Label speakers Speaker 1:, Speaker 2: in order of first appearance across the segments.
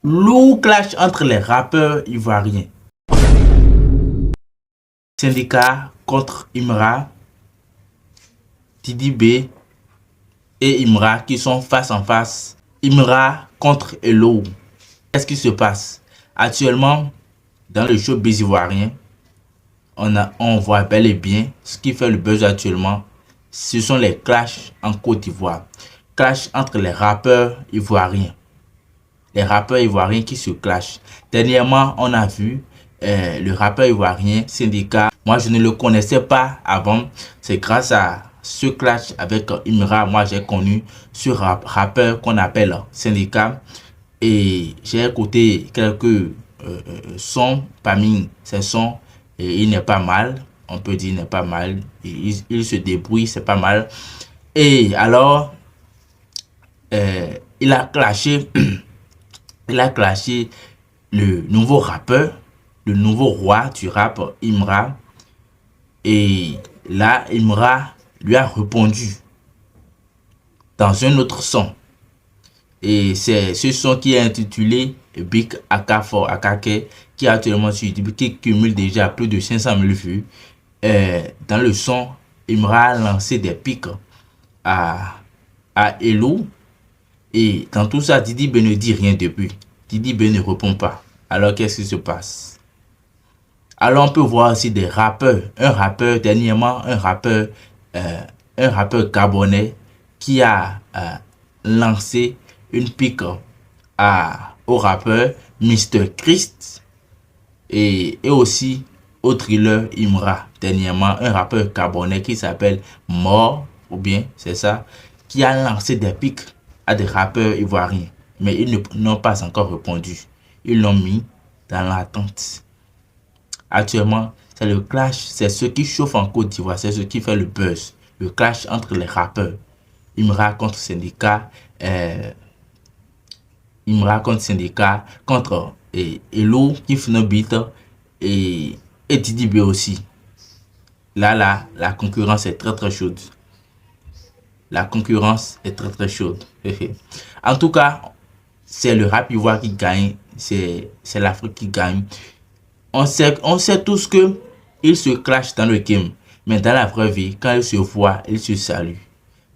Speaker 1: Lourd clash entre les rappeurs ivoiriens. Syndicat contre Imra, Didi B et Imra qui sont face en face. Imra contre Hello. Qu'est-ce qui se passe? Actuellement, dans le showbiz ivoirien, on voit bel et bien ce qui fait le buzz actuellement. Ce sont les clashs en Côte d'Ivoire. Clash entre les rappeurs ivoiriens. Les rappeurs ivoiriens qui se clashent. Dernièrement, on a vu le rappeur ivoirien Syndicat. Moi, je ne le connaissais pas avant. C'est grâce à ce clash avec Imra, moi j'ai connu ce rappeur qu'on appelle Syndicat. Et j'ai écouté quelques sons parmi ces sons. Et il n'est pas mal. On peut dire il n'est pas mal. Il se débrouille, c'est pas mal. Et alors, il a clashé. Il a clashé le nouveau rappeur, le nouveau roi du rap, Imra. Et là, Imra lui a répondu dans un autre son. Et c'est ce son qui est intitulé Big Akafor Akake, qui est actuellement sur YouTube, qui cumule déjà plus de 500 000 vues. Dans le son, Imra a lancé des pics à Hello. Et dans tout ça, Didi B ne dit rien depuis. Didi B ne répond pas. Alors qu'est-ce qui se passe? Alors on peut voir aussi des rappeurs. Un rappeur, dernièrement, un rappeur gabonais qui a lancé une pique au rappeur Mr. Christ et aussi au thriller Imra. Dernièrement, un rappeur gabonais qui s'appelle Mort, ou bien c'est ça, qui a lancé des piques à des rappeurs ivoiriens, mais ils n'ont pas encore répondu. Ils l'ont mis dans l'attente. Actuellement, c'est le clash, c'est ce qui chauffe en Côte d'Ivoire, c'est ce qui fait le buzz. Le clash entre les rappeurs. Imra contre Syndicat, Imra contre Syndicat, contre Hello qui fait nos beats et Didi B aussi. Là, la concurrence est très chaude. La concurrence est très chaude. En tout cas, c'est le rap ivoire qui gagne. C'est l'Afrique qui gagne. On sait tous que ils se clashent dans le game. Mais dans la vraie vie, quand ils se voient, ils se saluent.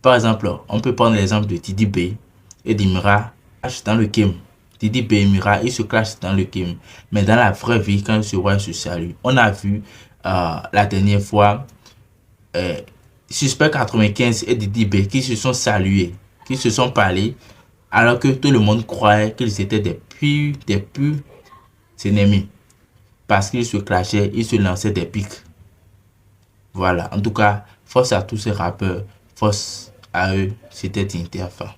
Speaker 1: Par exemple, on peut prendre l'exemple de Didi B et d'Imra dans le game. Didi B et Imra, ils se clashent dans le game. Mais dans la vraie vie, quand ils se voient, ils se saluent. On a vu la dernière fois Suspect 95 et Didi B qui se sont salués, qui se sont parlé, alors que tout le monde croyait qu'ils étaient des purs ennemis. Parce qu'ils se clashaient, ils se lançaient des pics. Voilà, en tout cas, force à tous ces rappeurs, force à eux, c'était Interfa.